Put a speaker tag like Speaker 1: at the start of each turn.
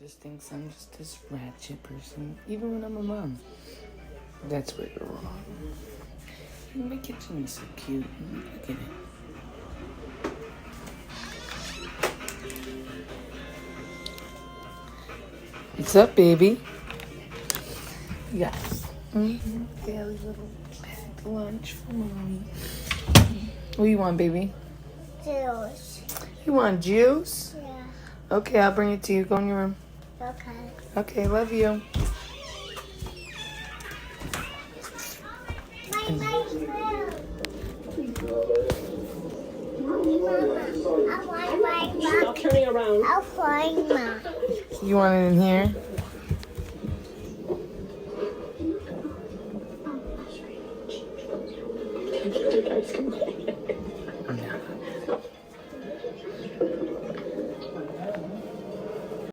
Speaker 1: just thinks I'm just this ratchet person, even when I'm a mom. That's where you're wrong. My kitchen is so cute. Look at it. What's up, baby? Yes. Daily little packed lunch for mommy. What do you want, baby?
Speaker 2: Juice.
Speaker 1: You want juice?
Speaker 2: Yeah.
Speaker 1: Okay, I'll bring it to you. Go in your room.
Speaker 2: Okay.
Speaker 1: Okay, love you.
Speaker 2: Stop turning around. I'll find Mom.
Speaker 1: You want it in here?